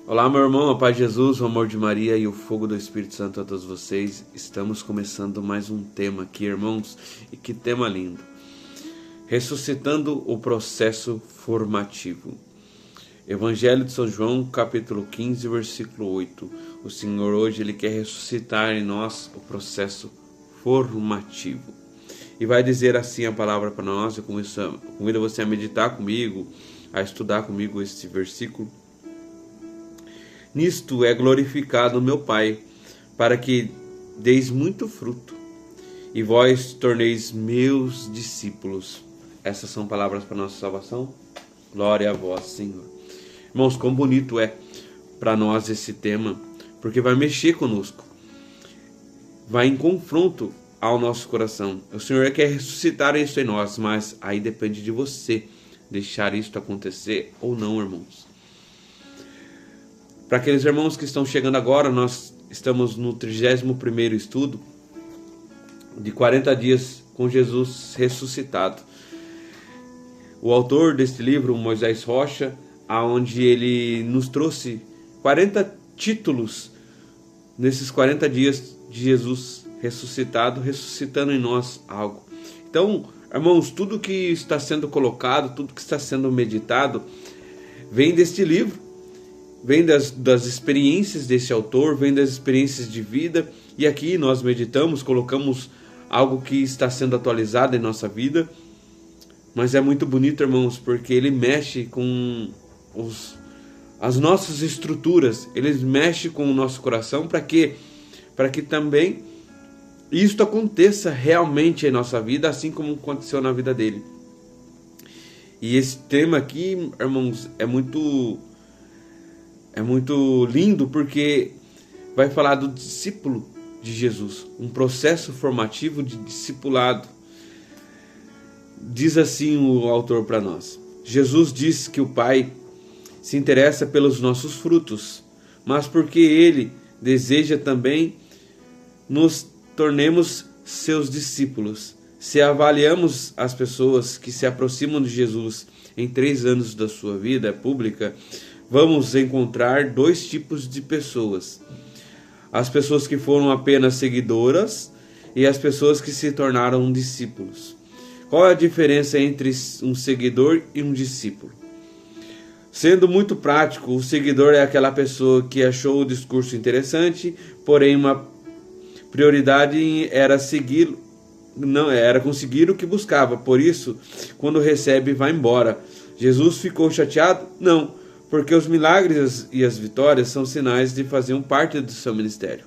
Olá, meu irmão, a paz de Jesus, o amor de Maria e o fogo do Espírito Santo a todos vocês. Estamos começando mais um tema aqui, irmãos, e que tema lindo. Ressuscitando o processo formativo. Evangelho de São João, capítulo 15, versículo 8. O Senhor hoje Ele quer ressuscitar em nós o processo formativo. E vai dizer assim a palavra para nós. Eu convido você a meditar comigo, a estudar comigo este versículo. Nisto é glorificado meu Pai, para que deis muito fruto, e vós torneis meus discípulos. Essas são palavras para nossa salvação. Glória a vós, Senhor. Irmãos, quão bonito é para nós esse tema, porque vai mexer conosco, vai em confronto ao nosso coração. O Senhor quer ressuscitar isso em nós, mas aí depende de você deixar isso acontecer ou não, irmãos. Para aqueles irmãos que estão chegando agora, nós estamos no 31º estudo de 40 dias com Jesus ressuscitado. O autor deste livro, Moisés Rocha, aonde ele nos trouxe 40 títulos nesses 40 dias de Jesus ressuscitado, ressuscitando em nós algo. Então, irmãos, tudo que está sendo colocado, tudo que está sendo meditado, vem deste livro. Vem das experiências desse autor, vem das experiências de vida, e aqui nós meditamos, colocamos algo que está sendo atualizado em nossa vida, mas é muito bonito, irmãos, porque ele mexe com as nossas estruturas, ele mexe com o nosso coração, para quê? Para que também isto aconteça realmente em nossa vida, assim como aconteceu na vida dele. E esse tema aqui, irmãos, é muito lindo, porque vai falar do discípulo de Jesus, um processo formativo de discipulado. Diz assim o autor para nós: Jesus diz que o Pai se interessa pelos nossos frutos, mas porque Ele deseja também nos tornemos seus discípulos. Se avaliamos as pessoas que se aproximam de Jesus em 3 anos da sua vida pública, vamos encontrar 2 tipos de pessoas: as pessoas que foram apenas seguidoras e as pessoas que se tornaram discípulos. Qual é a diferença entre um seguidor e um discípulo? Sendo muito prático, o seguidor é aquela pessoa que achou o discurso interessante, porém uma prioridade era segui-lo, não era conseguir o que buscava. Por isso, quando recebe, vai embora. Jesus ficou chateado? Não, porque os milagres e as vitórias são sinais de faziam parte do seu ministério.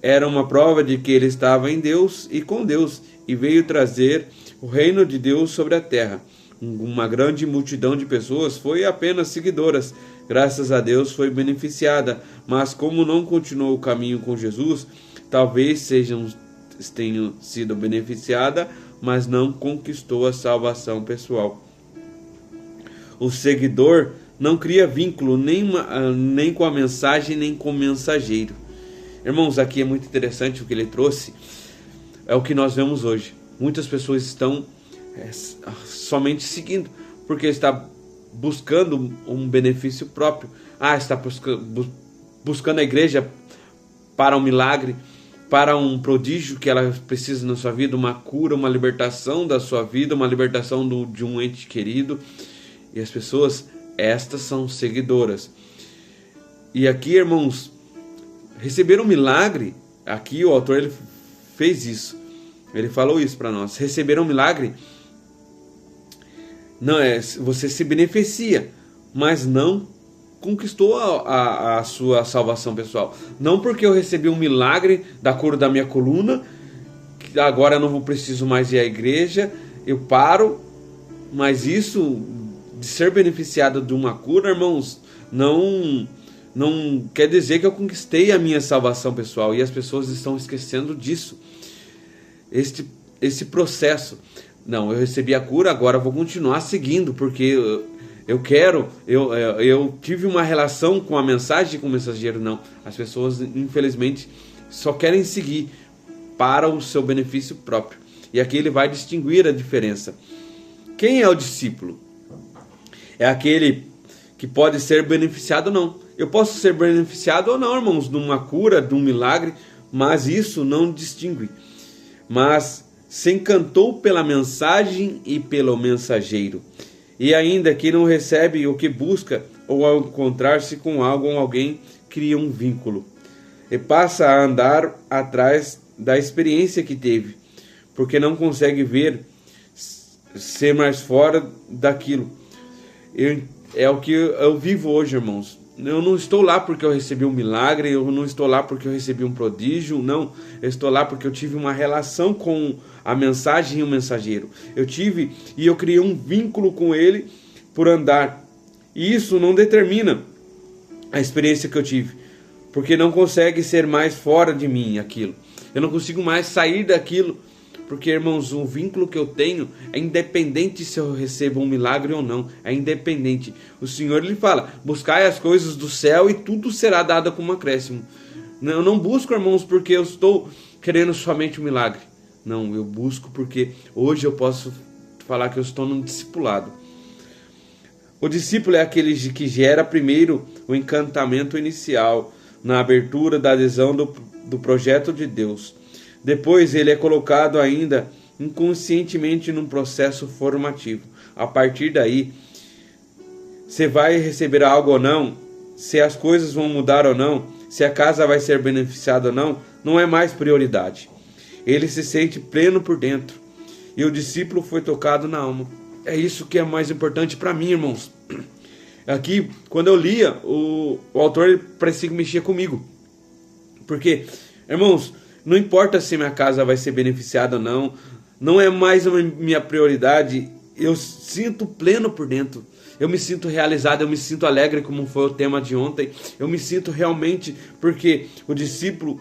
Era uma prova de que ele estava em Deus e com Deus, e veio trazer o reino de Deus sobre a terra. Uma grande multidão de pessoas foi apenas seguidoras. Graças a Deus foi beneficiada, mas como não continuou o caminho com Jesus, talvez tenham sido beneficiada, mas não conquistou a salvação pessoal. O seguidor não cria vínculo nem com a mensagem, nem com o mensageiro. Irmãos, aqui é muito interessante o que ele trouxe. É o que nós vemos hoje. Muitas pessoas estão somente seguindo, porque está buscando um benefício próprio. Está buscando a igreja para um milagre, para um prodígio que ela precisa na sua vida, uma cura, uma libertação da sua vida, uma libertação de um ente querido. E as pessoas, estas são seguidoras. E aqui, irmãos, receber um milagre, aqui o autor ele fez isso. Ele falou isso para nós. Receber um milagre não é, você se beneficia, mas não conquistou a sua salvação pessoal. Não porque eu recebi um milagre da cura da minha coluna, que agora eu não preciso mais ir à igreja, eu paro, mas isso de ser beneficiado de uma cura, irmãos, não quer dizer que eu conquistei a minha salvação pessoal, e as pessoas estão esquecendo disso. Esse processo, não, eu recebi a cura, agora eu vou continuar seguindo, porque eu tive uma relação com a mensagem e com o mensageiro. Não, as pessoas infelizmente só querem seguir para o seu benefício próprio, e aqui ele vai distinguir a diferença. Quem é o discípulo? É aquele que pode ser beneficiado ou não. Eu posso ser beneficiado ou não, irmãos, de uma cura, de um milagre, mas isso não distingue. Mas se encantou pela mensagem e pelo mensageiro. E ainda que não recebe o que busca, ou ao encontrar-se com algo ou alguém, cria um vínculo. E passa a andar atrás da experiência que teve, porque não consegue ver ser mais fora daquilo. É o que eu vivo hoje, irmãos. Eu não estou lá porque eu recebi um milagre, eu não estou lá porque eu recebi um prodígio, não. Eu estou lá porque eu tive uma relação com a mensagem e o mensageiro. Eu tive e eu criei um vínculo com ele por andar. E isso não determina a experiência que eu tive, porque não consegue ser mais fora de mim aquilo. Eu não consigo mais sair daquilo, porque, irmãos, o vínculo que eu tenho é independente se eu recebo um milagre ou não. É independente. O Senhor, Ele fala, buscai as coisas do céu e tudo será dado como acréscimo. Eu não busco, irmãos, porque eu estou querendo somente um milagre. Não, eu busco porque hoje eu posso falar que eu estou num discipulado. O discípulo é aquele que gera primeiro o encantamento inicial, na abertura da adesão do projeto de Deus. Depois ele é colocado ainda inconscientemente num processo formativo. A partir daí, se vai receber algo ou não, se as coisas vão mudar ou não, se a casa vai ser beneficiada ou não, não é mais prioridade. Ele se sente pleno por dentro e o discípulo foi tocado na alma. É isso que é mais importante para mim, irmãos. Aqui, quando eu lia, o autor parecia que mexia comigo. Porque, irmãos, não importa se minha casa vai ser beneficiada ou não, não é mais a minha prioridade. Eu sinto pleno por dentro. Eu me sinto realizado, eu me sinto alegre, como foi o tema de ontem. Eu me sinto realmente, porque o discípulo,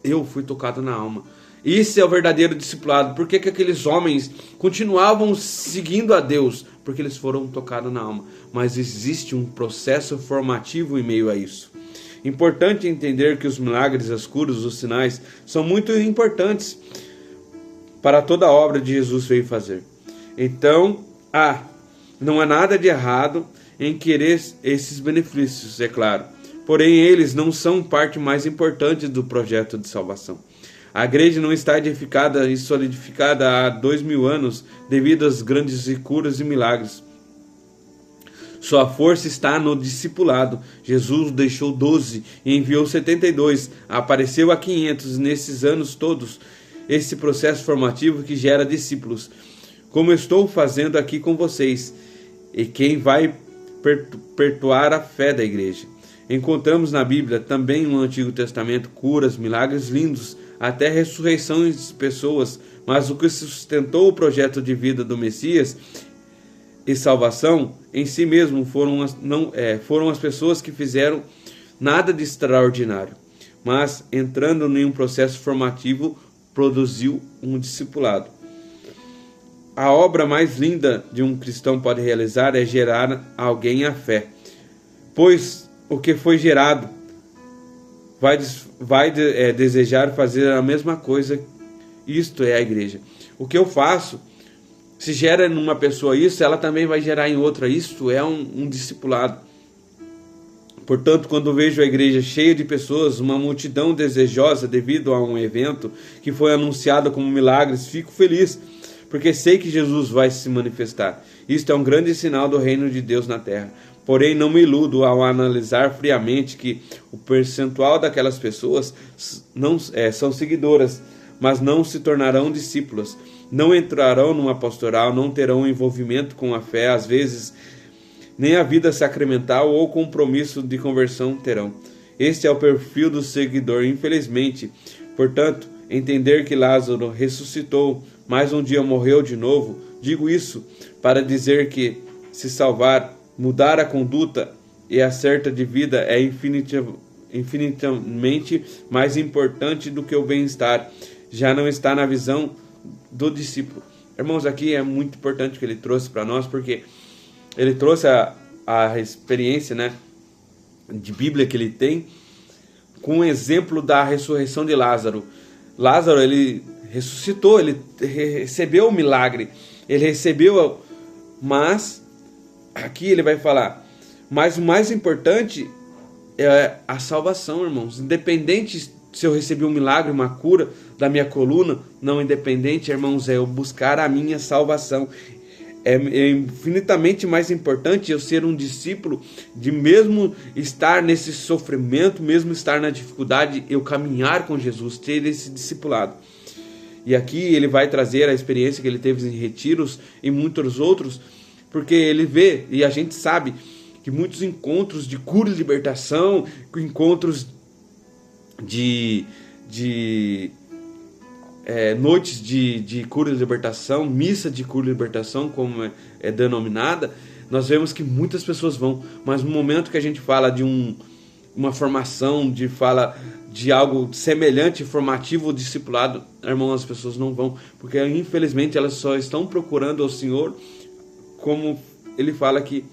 eu fui tocado na alma. Isso é o verdadeiro discipulado. Por que aqueles homens continuavam seguindo a Deus? Porque eles foram tocados na alma. Mas existe um processo formativo em meio a isso. Importante entender que os milagres, as curas, os sinais são muito importantes para toda a obra de Jesus veio fazer. Então, não há nada de errado em querer esses benefícios, é claro. Porém, eles não são parte mais importante do projeto de salvação. A igreja não está edificada e solidificada há 2000 anos devido às grandes curas e milagres. Sua força está no discipulado. Jesus deixou 12 e enviou 72. Apareceu a 500 nesses anos todos. Esse processo formativo que gera discípulos, como estou fazendo aqui com vocês, e quem vai perpetuar a fé da igreja. Encontramos na Bíblia, também no Antigo Testamento, curas, milagres lindos, até ressurreições de pessoas, mas o que sustentou o projeto de vida do Messias e salvação em si mesmo foram as pessoas que fizeram nada de extraordinário, mas entrando em um processo formativo, produziu um discipulado. A obra mais linda de um cristão pode realizar é gerar alguém à fé, pois o que foi gerado vai desejar fazer a mesma coisa. Isto é a igreja. O que eu faço, se gera numa pessoa isso, ela também vai gerar em outra. Isto é um discipulado. Portanto, quando vejo a igreja cheia de pessoas, uma multidão desejosa devido a um evento que foi anunciado como milagres, fico feliz, porque sei que Jesus vai se manifestar. Isto é um grande sinal do reino de Deus na terra. Porém, não me iludo ao analisar friamente que o percentual daquelas pessoas são seguidoras, mas não se tornarão discípulos, não entrarão numa pastoral, não terão envolvimento com a fé, às vezes nem a vida sacramental ou compromisso de conversão terão. Este é o perfil do seguidor, infelizmente. Portanto, entender que Lázaro ressuscitou, mais um dia morreu de novo, digo isso para dizer que se salvar, mudar a conduta e a certa de vida é infinitamente mais importante do que o bem-estar. Já não está na visão do discípulo. Irmãos, aqui é muito importante que ele trouxe para nós, porque ele trouxe a experiência, né, de Bíblia que ele tem, com o exemplo da ressurreição de Lázaro. Lázaro, ele ressuscitou, ele recebeu o milagre, ele recebeu, mas aqui ele vai falar, mas o mais importante é a salvação, irmãos. Independente se eu recebi um milagre, uma cura da minha coluna, não, independente, irmãos, é eu buscar a minha salvação. É infinitamente mais importante eu ser um discípulo, de mesmo estar nesse sofrimento, mesmo estar na dificuldade, eu caminhar com Jesus, ter esse discipulado. E aqui ele vai trazer a experiência que ele teve em retiros e muitos outros, porque ele vê, e a gente sabe, que muitos encontros de cura e libertação, encontros de noites de cura e libertação, missa de cura e libertação, como é denominada, nós vemos que muitas pessoas vão, mas no momento que a gente fala de uma formação, fala de algo semelhante, formativo ou discipulado, irmão, as pessoas não vão, porque infelizmente elas só estão procurando ao Senhor, como ele fala aqui,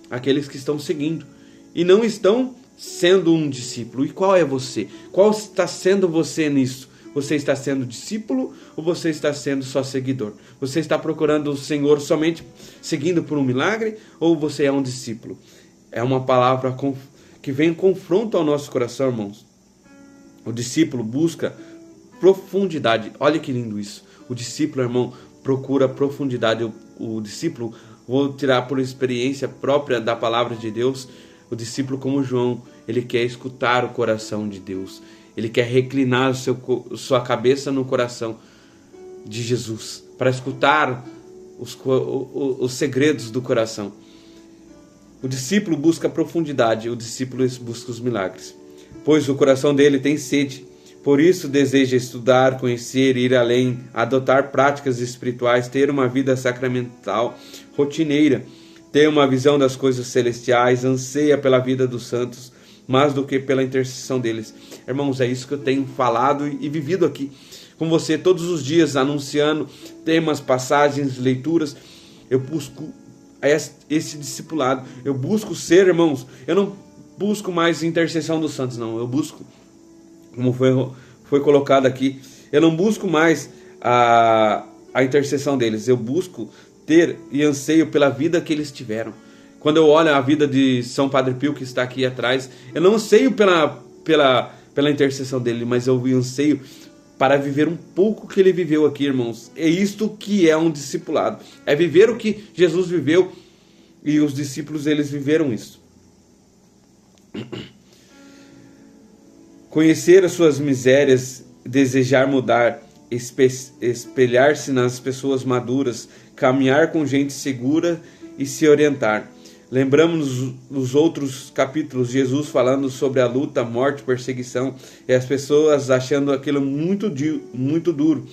aqueles que estão seguindo, e não estão sendo um discípulo. E qual é você? Qual está sendo você nisso? Você está sendo discípulo ou você está sendo só seguidor? Você está procurando o Senhor somente seguindo por um milagre ou você é um discípulo? É uma palavra que vem em confronto ao nosso coração, irmãos. O discípulo busca profundidade. Olha que lindo isso. O discípulo, irmão, procura profundidade. O discípulo, vou tirar por experiência própria da palavra de Deus, o discípulo como João, ele quer escutar o coração de Deus. Ele quer reclinar sua cabeça no coração de Jesus, para escutar os segredos do coração. O discípulo busca profundidade, o discípulo busca os milagres, pois o coração dele tem sede. Por isso deseja estudar, conhecer, ir além, adotar práticas espirituais, ter uma vida sacramental, rotineira, ter uma visão das coisas celestiais, anseia pela vida dos santos, mais do que pela intercessão deles. Irmãos, é isso que eu tenho falado e vivido aqui com você todos os dias, anunciando temas, passagens, leituras. Eu busco esse discipulado, eu busco ser, irmãos, eu não busco mais intercessão dos santos, não, eu busco, como foi colocado aqui, eu não busco mais a intercessão deles, eu busco ter e anseio pela vida que eles tiveram. Quando eu olho a vida de São Padre Pio, que está aqui atrás, eu não anseio pela intercessão dele, mas eu anseio para viver um pouco que ele viveu aqui, irmãos. É isto que é um discipulado. É viver o que Jesus viveu, e os discípulos, eles viveram isso. Conhecer as suas misérias, desejar mudar, espelhar-se nas pessoas maduras, caminhar com gente segura e se orientar. Lembramos nos outros capítulos Jesus falando sobre a luta, morte, perseguição, e as pessoas achando aquilo muito duro,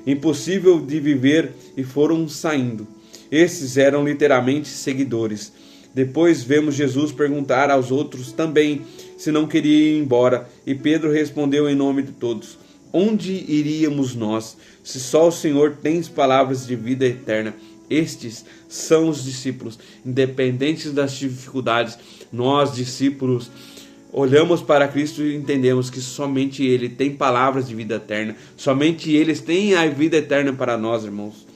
impossível de viver, e foram saindo. Esses eram literalmente seguidores. Depois vemos Jesus perguntar aos outros também se não queria ir embora, e Pedro respondeu em nome de todos: onde iríamos nós, se só o Senhor tem palavras de vida eterna? Estes são os discípulos, independentes das dificuldades. Nós, discípulos, olhamos para Cristo e entendemos que somente Ele tem palavras de vida eterna, somente Ele tem a vida eterna para nós, irmãos.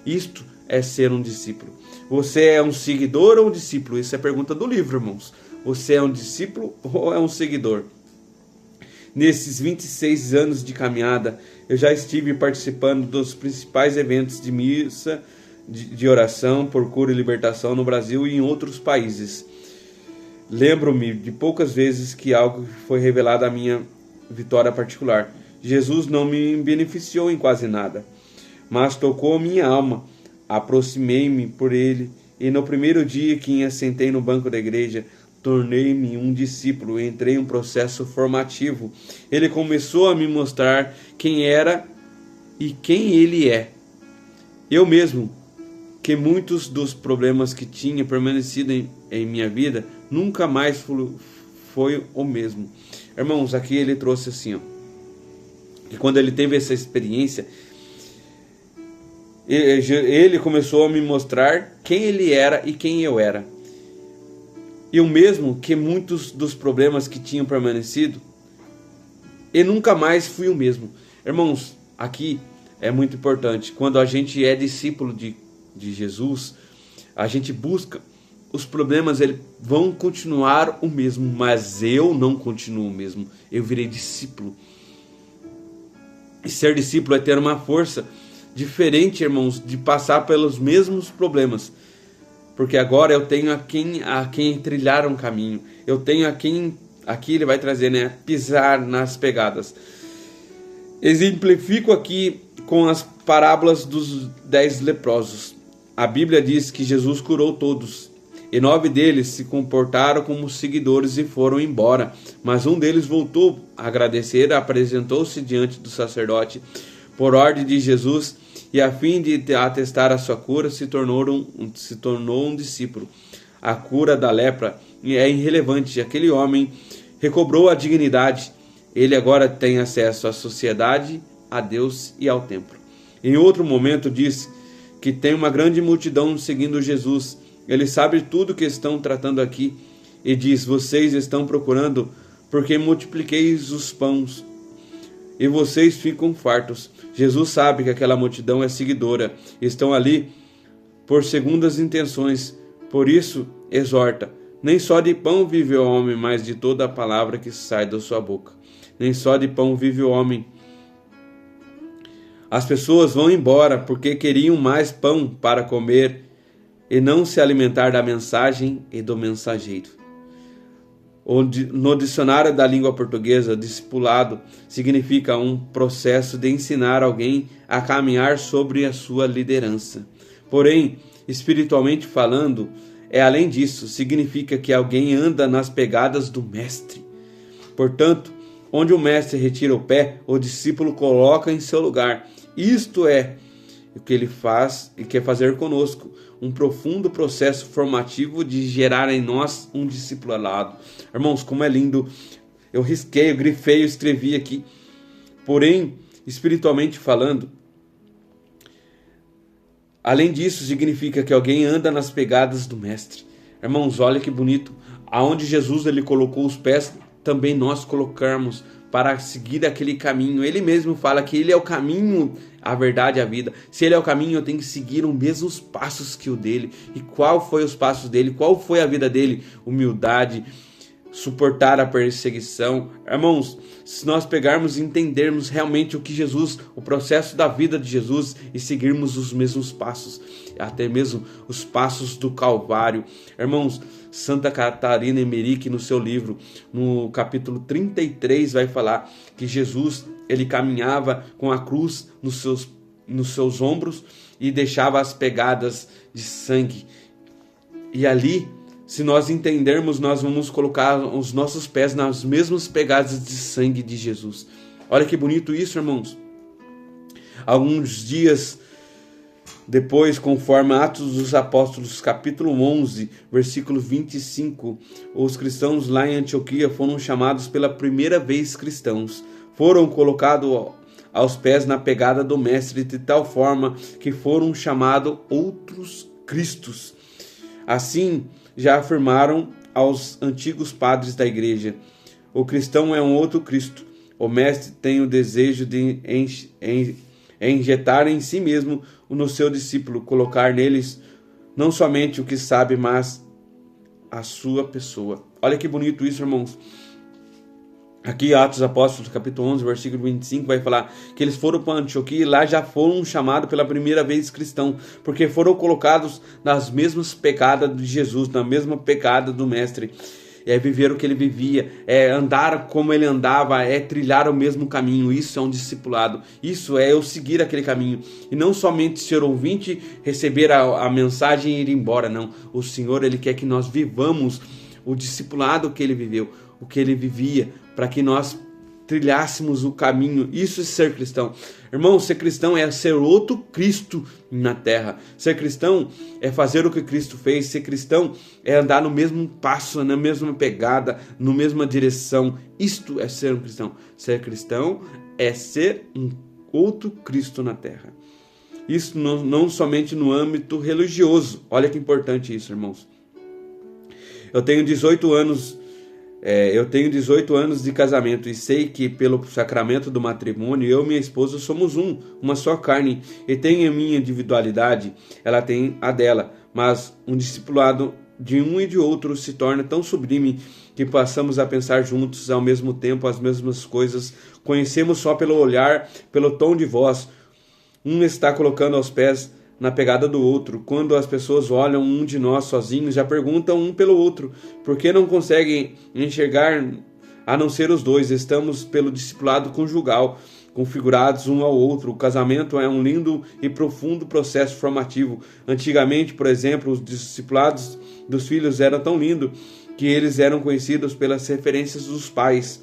Isto é ser um discípulo. Você é um seguidor ou um discípulo? Isso é a pergunta do livro, irmãos. Você é um discípulo ou é um seguidor? Nesses 26 anos de caminhada, eu já estive participando dos principais eventos de missa, de oração por cura e libertação no Brasil e em outros países. Lembro-me de poucas vezes que algo foi revelado à minha vitória particular. Jesus não me beneficiou em quase nada, mas tocou minha alma. Aproximei-me por ele, e no primeiro dia que me assentei no banco da igreja, tornei-me um discípulo, entrei em um processo formativo. Ele começou a me mostrar quem era e quem ele é. Eu mesmo, que muitos dos problemas que tinha permanecido em minha vida, nunca mais foi o mesmo. Irmãos, aqui ele trouxe assim, que quando ele teve essa experiência, ele começou a me mostrar quem ele era e quem eu era. Eu mesmo, que muitos dos problemas que tinham permanecido, eu nunca mais fui o mesmo. Irmãos, aqui é muito importante. Quando a gente é discípulo de Jesus, a gente busca os problemas vão continuar o mesmo, mas eu não continuo o mesmo. Eu virei discípulo. E ser discípulo é ter uma força diferente, irmãos, de passar pelos mesmos problemas. Porque agora eu tenho a quem trilhar um caminho. Eu tenho a quem, aqui ele vai trazer, né, pisar nas pegadas. Exemplifico aqui com as parábolas dos 10 leprosos. A Bíblia diz que Jesus curou todos, e 9 deles se comportaram como seguidores e foram embora. Mas um deles voltou a agradecer, apresentou-se diante do sacerdote por ordem de Jesus, e a fim de atestar a sua cura, se tornou um discípulo. A cura da lepra é irrelevante. Aquele homem recobrou a dignidade. Ele agora tem acesso à sociedade, a Deus e ao templo. Em outro momento disse que tem uma grande multidão seguindo Jesus. Ele sabe tudo que estão tratando aqui e diz: vocês estão procurando porque multipliqueis os pães e vocês ficam fartos. Jesus sabe que aquela multidão é seguidora, estão ali por segundas intenções. Por isso exorta: nem só de pão vive o homem, mas de toda a palavra que sai da sua boca. Nem só de pão vive o homem. As pessoas vão embora porque queriam mais pão para comer e não se alimentar da mensagem e do mensageiro. No dicionário da língua portuguesa, discipulado significa um processo de ensinar alguém a caminhar sobre a sua liderança. Porém, espiritualmente falando, além disso, significa que alguém anda nas pegadas do mestre. Portanto, onde o mestre retira o pé, o discípulo coloca em seu lugar. Isto é o que ele faz e quer fazer conosco, um profundo processo formativo de gerar em nós um discipulado. Irmãos, como é lindo! Eu risquei, eu grifei, eu escrevi aqui. Porém, espiritualmente falando, além disso, significa que alguém anda nas pegadas do mestre. Irmãos, olha que bonito. Aonde Jesus ele colocou os pés, também nós colocarmos para seguir aquele caminho. Ele mesmo fala que ele é o caminho, a verdade e a vida. Se ele é o caminho, eu tenho que seguir os mesmos passos que o dele. E qual foi os passos dele? Qual foi a vida dele? Humildade, suportar a perseguição. Irmãos, se nós pegarmos e entendermos realmente o que Jesus, o processo da vida de Jesus e seguirmos os mesmos passos, até mesmo os passos do Calvário. Irmãos, Santa Catarina Emmerich, no seu livro, no capítulo 33, vai falar que Jesus, ele caminhava com a cruz nos seus ombros e deixava as pegadas de sangue. E ali, se nós entendermos, nós vamos colocar os nossos pés nas mesmas pegadas de sangue de Jesus. Olha que bonito isso, irmãos. Alguns dias depois, conforme Atos dos Apóstolos, capítulo 11, versículo 25, os cristãos lá em Antioquia foram chamados pela primeira vez cristãos. Foram colocados aos pés na pegada do mestre, de tal forma que foram chamados outros cristos. Assim, já afirmaram aos antigos padres da igreja: o cristão é um outro Cristo. O mestre tem o desejo de injetar em si mesmo no seu discípulo, colocar neles não somente o que sabe, mas a sua pessoa. Olha que bonito isso, irmãos. Aqui, Atos dos Apóstolos, capítulo 11, versículo 25, vai falar que eles foram para Antioquia e lá já foram chamados pela primeira vez cristão, porque foram colocados nas mesmas pegadas de Jesus, na mesma pegada do mestre. É viver o que ele vivia, é andar como ele andava, é trilhar o mesmo caminho. Isso é um discipulado, isso é eu seguir aquele caminho. E não somente ser ouvinte, receber a mensagem e ir embora, não. O Senhor, ele quer que nós vivamos o discipulado que ele viveu, o que ele vivia, para que nós trilhássemos o caminho. Isso é ser cristão. Irmão, ser cristão é ser outro Cristo na terra. Ser cristão é fazer o que Cristo fez. Ser cristão é andar no mesmo passo, na mesma pegada, na mesma direção. Isto é ser um cristão. Ser cristão é ser um outro Cristo na terra. Isso não somente no âmbito religioso. Olha que importante isso, irmãos. Eu tenho 18 anos de casamento e sei que pelo sacramento do matrimônio eu e minha esposa somos uma só carne, e tenho a minha individualidade, ela tem a dela, mas um discipulado de um e de outro se torna tão sublime que passamos a pensar juntos ao mesmo tempo as mesmas coisas. Conhecemos só pelo olhar, pelo tom de voz. Um está colocando aos pés na pegada do outro. Quando as pessoas olham um de nós sozinhos, já perguntam um pelo outro, porque não conseguem enxergar a não ser os dois. Estamos pelo discipulado conjugal, configurados um ao outro. O casamento é um lindo e profundo processo formativo. Antigamente, por exemplo, os discipulados dos filhos eram tão lindos que eles eram conhecidos pelas referências dos pais,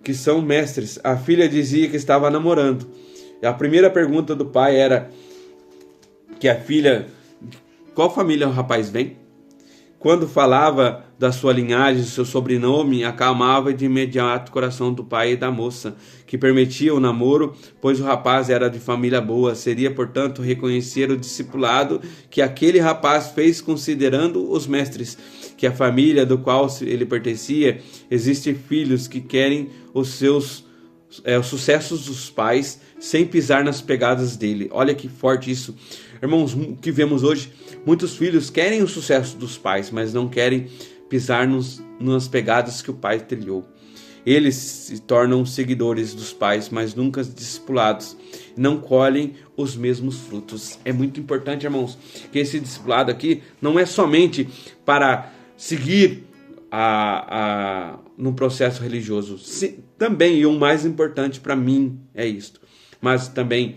que são mestres. A filha dizia que estava namorando. A primeira pergunta do pai era que a filha, qual família o rapaz vem? Quando falava da sua linhagem, do seu sobrenome, acalmava de imediato o coração do pai e da moça, que permitia o namoro, pois o rapaz era de família boa. Seria, portanto, reconhecer o discipulado que aquele rapaz fez, considerando os mestres, que a família do qual ele pertencia. Existem filhos que querem os sucessos dos pais sem pisar nas pegadas dele. Olha que forte isso. Irmãos, o que vemos hoje, muitos filhos querem o sucesso dos pais, mas não querem pisar nas pegadas que o pai trilhou. Eles se tornam seguidores dos pais, mas nunca discipulados. Não colhem os mesmos frutos. É muito importante, irmãos, que esse discipulado aqui não é somente para seguir no processo religioso. Sim, também, e o mais importante para mim é isto. Mas também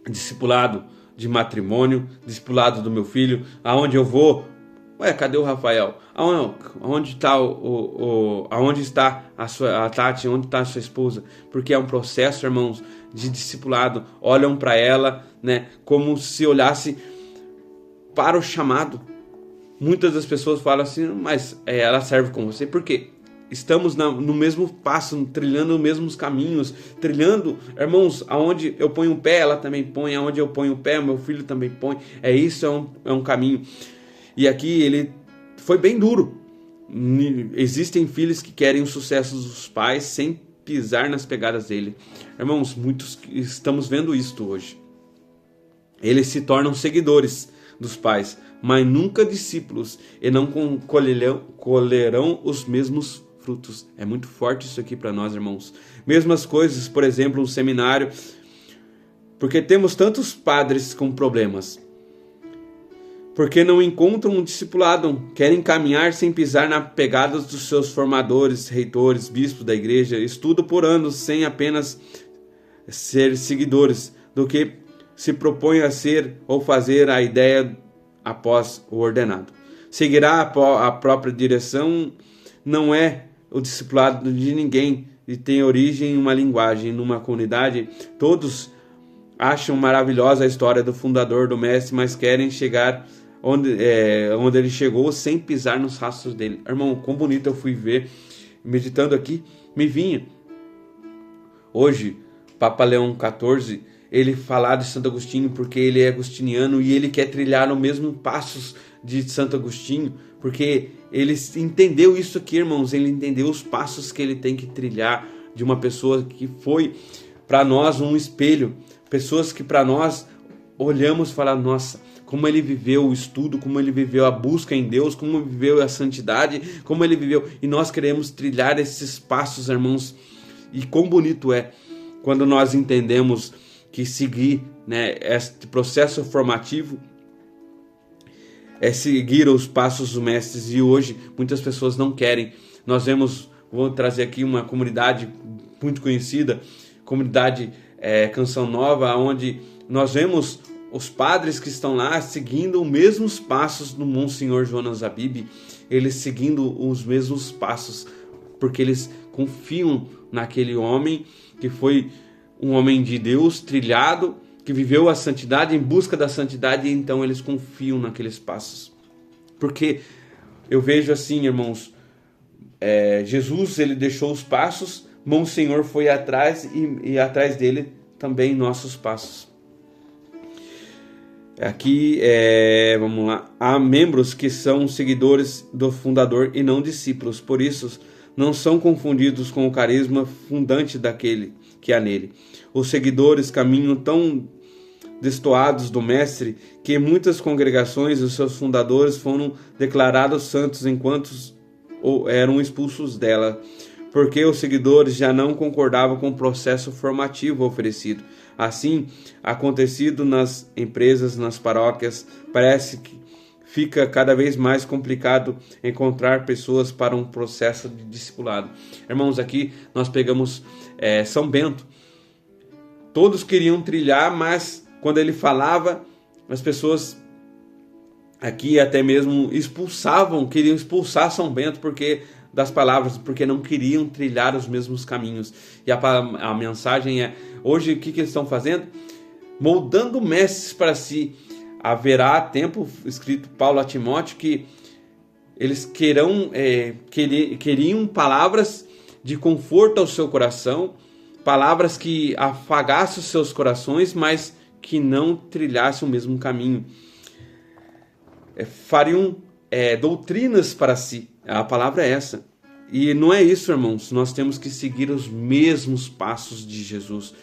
discipulado de matrimônio, discipulado do meu filho, aonde eu vou, cadê o Rafael? Aonde está a Tati? Onde está a sua esposa? Porque é um processo, irmãos, de discipulado. Olham para ela, né, como se olhasse para o chamado. Muitas das pessoas falam assim, mas ela serve com você. Por quê? Estamos no mesmo passo, trilhando os mesmos caminhos, trilhando, irmãos, aonde eu ponho o pé, ela também põe, aonde eu ponho o pé, meu filho também põe. Isso é um caminho. E aqui ele foi bem duro. Existem filhos que querem o sucesso dos pais sem pisar nas pegadas dele. Irmãos, muitos estamos vendo isto hoje. Eles se tornam seguidores dos pais, mas nunca discípulos, e não colherão os mesmos frutos. É muito forte isso aqui para nós, irmãos. Mesmas coisas, por exemplo, um seminário, porque temos tantos padres com problemas, porque não encontram um discipulado, querem caminhar sem pisar na pegada dos seus formadores, reitores, bispos da igreja, estudam por anos sem apenas ser seguidores, do que se propõe a ser ou fazer a ideia após o ordenado. Seguirá a própria direção, não é o discipulado de ninguém, e tem origem em uma linguagem, numa comunidade. Todos acham maravilhosa a história do fundador, do mestre, mas querem chegar onde ele chegou sem pisar nos rastros dele. Irmão, quão bonito eu fui ver, meditando aqui, me vinha. Hoje, Papa Leão XIV, ele falar de Santo Agostinho porque ele é agostiniano e ele quer trilhar os mesmos passos de Santo Agostinho, porque ele entendeu isso aqui, irmãos, ele entendeu os passos que ele tem que trilhar de uma pessoa que foi para nós um espelho, pessoas que para nós olhamos e falamos, nossa, como ele viveu o estudo, como ele viveu a busca em Deus, como ele viveu a santidade, como ele viveu, e nós queremos trilhar esses passos, irmãos, e quão bonito é quando nós entendemos que seguir, né, este processo formativo é seguir os passos dos mestres, e hoje muitas pessoas não querem. Nós vemos, vou trazer aqui uma comunidade muito conhecida, comunidade Canção Nova, onde nós vemos os padres que estão lá seguindo os mesmos passos do Monsenhor Jonas Abib, eles seguindo os mesmos passos, porque eles confiam naquele homem que foi um homem de Deus, trilhado, que viveu a santidade, em busca da santidade, e então eles confiam naqueles passos. Porque eu vejo assim, irmãos, Jesus, ele deixou os passos, Monsenhor foi atrás, e atrás dele também nossos passos. Aqui, vamos lá, há membros que são seguidores do fundador e não discípulos, por isso não são confundidos com o carisma fundante daquele que há nele. Os seguidores caminham tão destoados do Mestre que em muitas congregações os seus fundadores foram declarados santos enquanto eram expulsos dela, porque os seguidores já não concordavam com o processo formativo oferecido. Assim, acontecido nas empresas, nas paróquias, parece que fica cada vez mais complicado encontrar pessoas para um processo de discipulado. Irmãos, aqui nós pegamos São Bento. Todos queriam trilhar, mas quando ele falava, as pessoas aqui até mesmo queriam expulsar São Bento das palavras, porque não queriam trilhar os mesmos caminhos. E a mensagem é, hoje o que eles estão fazendo? Moldando mestres para si. Haverá tempo, escrito Paulo a Timóteo, que eles queriam palavras de conforto ao seu coração, palavras que afagassem os seus corações, mas que não trilhassem o mesmo caminho. Fariam doutrinas para si. A palavra é essa. E não é isso, irmãos. Nós temos que seguir os mesmos passos de Jesus.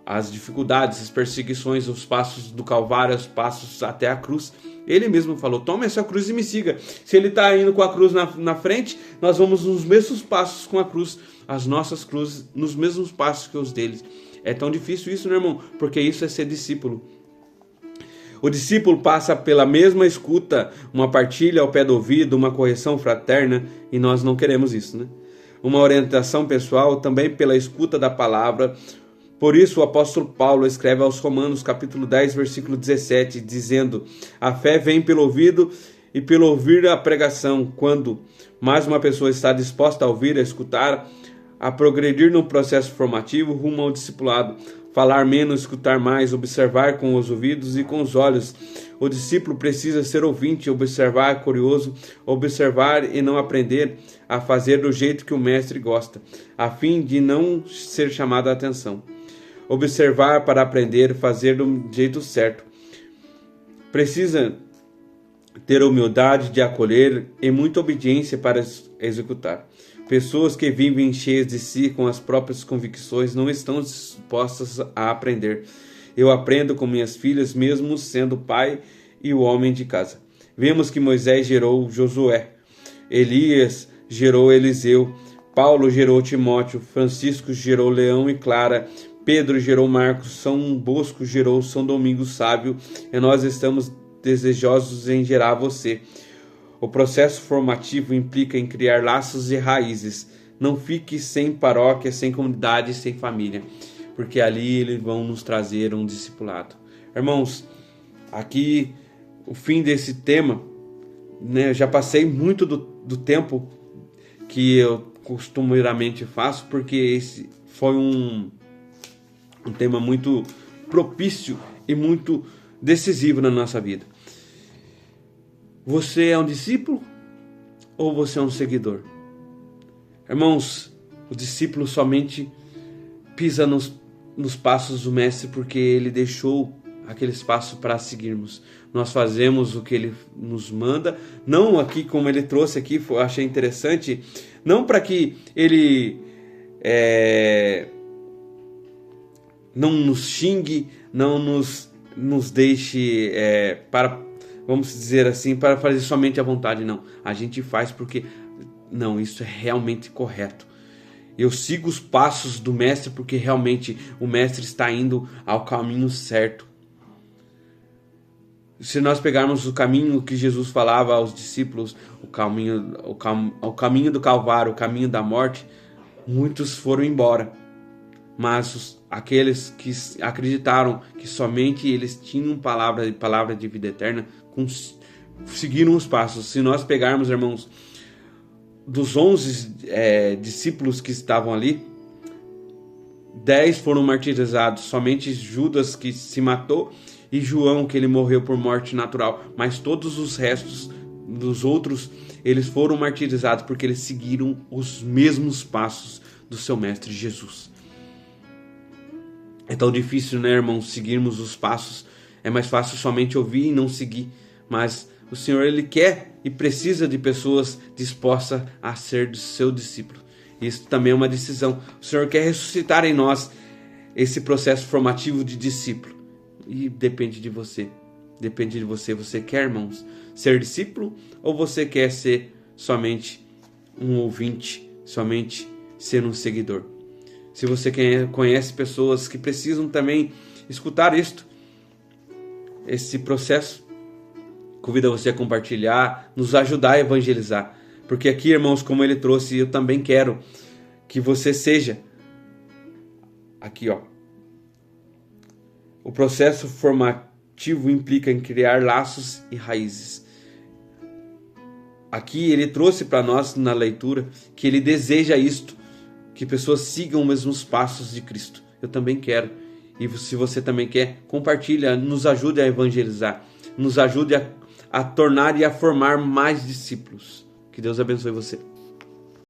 As dificuldades, as perseguições, os passos do Calvário, os passos até a cruz. Ele mesmo falou, tome essa cruz e me siga. Se ele está indo com a cruz na frente, nós vamos nos mesmos passos com a cruz. As nossas cruzes, nos mesmos passos que os deles. É tão difícil isso, né, irmão? Porque isso é ser discípulo. O discípulo passa pela mesma escuta, uma partilha ao pé do ouvido, uma correção fraterna, e nós não queremos isso, né? Uma orientação pessoal também pela escuta da palavra. Por isso o apóstolo Paulo escreve aos Romanos, capítulo 10, versículo 17, dizendo: a fé vem pelo ouvido e pelo ouvir a pregação. Quando mais uma pessoa está disposta a ouvir, a escutar, a progredir no processo formativo rumo ao discipulado, falar menos, escutar mais, observar com os ouvidos e com os olhos. O discípulo precisa ser ouvinte, observar, curioso, observar e não aprender a fazer do jeito que o mestre gosta, a fim de não ser chamado a atenção. Observar para aprender, fazer do jeito certo. Precisa ter humildade de acolher e muita obediência para executar. Pessoas que vivem cheias de si com as próprias convicções não estão dispostas a aprender. Eu aprendo com minhas filhas, mesmo sendo pai e o homem de casa. Vemos que Moisés gerou Josué, Elias gerou Eliseu, Paulo gerou Timóteo, Francisco gerou Leão e Clara, Pedro gerou Marcos, São Bosco gerou São Domingos Sábio, e nós estamos desejosos em gerar você. O processo formativo implica em criar laços e raízes. Não fique sem paróquia, sem comunidade, sem família, porque ali eles vão nos trazer um discipulado. Irmãos, aqui o fim desse tema, né, eu já passei muito do tempo que eu costumeiramente faço, porque esse foi um tema muito propício e muito decisivo na nossa vida. Você é um discípulo ou você é um seguidor? Irmãos, o discípulo somente pisa nos passos do mestre porque ele deixou aqueles passos para seguirmos. Nós fazemos o que ele nos manda, não aqui como ele trouxe aqui, eu achei interessante, não para que ele não nos xingue, não nos deixe vamos dizer assim, para fazer somente a vontade, não. A gente faz porque, não, isso é realmente correto. Eu sigo os passos do mestre porque realmente o mestre está indo ao caminho certo. Se nós pegarmos o caminho que Jesus falava aos discípulos, o caminho do Calvário, o caminho da morte, muitos foram embora. Mas aqueles que acreditaram que somente eles tinham palavra de vida eterna, seguiram os passos. Se nós pegarmos, irmãos, dos 11 discípulos que estavam ali, 10 foram martirizados, somente Judas que se matou e João que ele morreu por morte natural, mas todos os restos dos outros, eles foram martirizados porque eles seguiram os mesmos passos do seu mestre Jesus. É tão difícil, né, irmãos, seguirmos os passos. É mais fácil somente ouvir e não seguir. Mas o Senhor, Ele quer e precisa de pessoas dispostas a ser seu discípulo. Isso também é uma decisão. O Senhor quer ressuscitar em nós esse processo formativo de discípulo. E depende de você. Depende de você. Você quer, irmãos, ser discípulo ou você quer ser somente um ouvinte, somente ser um seguidor? Se você conhece pessoas que precisam também escutar esse processo, convido você a compartilhar, nos ajudar a evangelizar. Porque aqui, irmãos, como ele trouxe, eu também quero que você seja aqui, ó. O processo formativo implica em criar laços e raízes. Aqui ele trouxe para nós na leitura que ele deseja isto, que pessoas sigam os mesmos passos de Cristo. Eu também quero. E se você também quer, compartilha, nos ajude a evangelizar, nos ajude a tornar e a formar mais discípulos. Que Deus abençoe você.